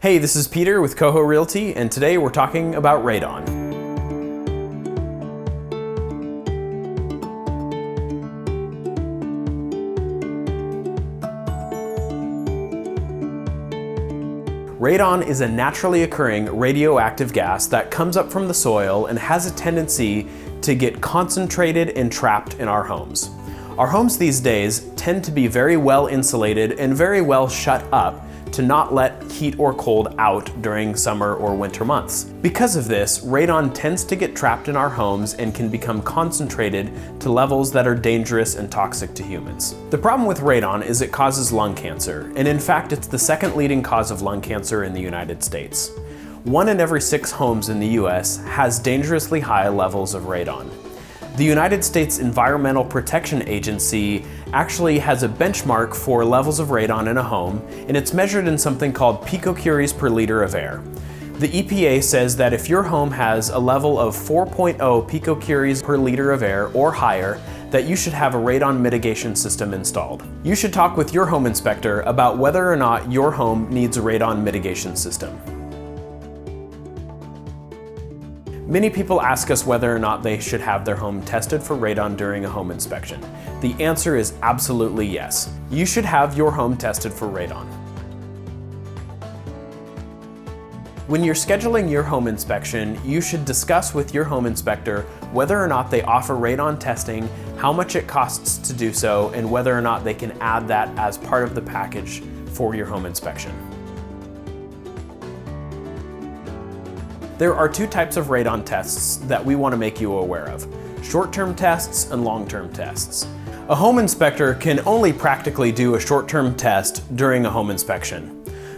Hey, this is Peter with Coho Realty, and today we're talking about radon. Radon is a naturally occurring radioactive gas that comes up from the soil and has a tendency to get concentrated and trapped in our homes. Our homes these days tend to be very well insulated and very well shut up to not let heat or cold out during summer or winter months. Because of this, radon tends to get trapped in our homes and can become concentrated to levels that are dangerous and toxic to humans. The problem with radon is it causes lung cancer, and in fact it's the second leading cause of lung cancer in the United States. 1 in every 6 homes in the US has dangerously high levels of radon. The United States Environmental Protection Agency actually has a benchmark for levels of radon in a home, and it's measured in something called picocuries per liter of air. The EPA says that if your home has a level of 4.0 picocuries per liter of air or higher, that you should have a radon mitigation system installed. You should talk with your home inspector about whether or not your home needs a radon mitigation system. Many people ask us whether or not they should have their home tested for radon during a home inspection. The answer is absolutely yes. You should have your home tested for radon. When you're scheduling your home inspection, you should discuss with your home inspector whether or not they offer radon testing, how much it costs to do so, and whether or not they can add that as part of the package for your home inspection. There are 2 types of radon tests that we want to make you aware of: short-term tests and long-term tests. A home inspector can only practically do a short-term test during a home inspection.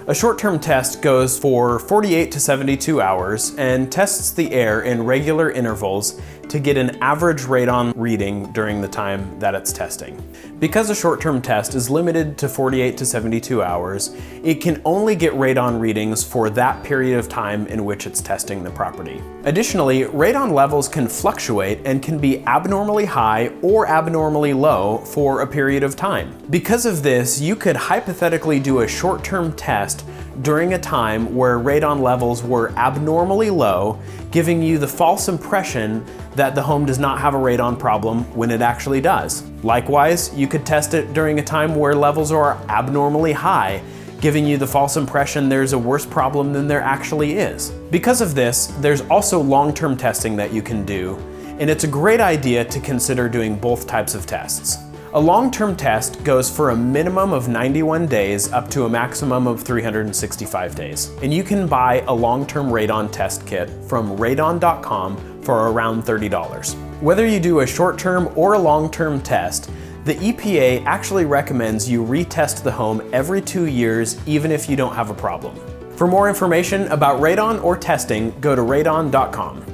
A short-term test goes for 48 to 72 hours and tests the air in regular intervals to get an average radon reading during the time that it's testing. Because a short-term test is limited to 48 to 72 hours, it can only get radon readings for that period of time in which it's testing the property. Additionally, radon levels can fluctuate and can be abnormally high or abnormally low for a period of time. Because of this, you could hypothetically do a short-term test during a time where radon levels were abnormally low, giving you the false impression that the home does not have a radon problem when it actually does. Likewise, you could test it during a time where levels are abnormally high, giving you the false impression there's a worse problem than there actually is. Because of this, there's also long-term testing that you can do, and it's a great idea to consider doing both types of tests. A long-term test goes for a minimum of 91 days up to a maximum of 365 days. And you can buy a long-term radon test kit from radon.com for around $30. Whether you do a short-term or a long-term test, the EPA actually recommends you retest the home every 2 years, even if you don't have a problem. For more information about radon or testing, go to radon.com.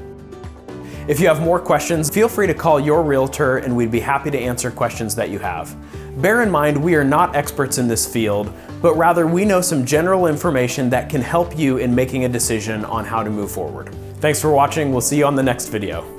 If you have more questions, feel free to call your realtor and we'd be happy to answer questions that you have. Bear in mind, we are not experts in this field, but rather we know some general information that can help you in making a decision on how to move forward. Thanks for watching. We'll see you on the next video.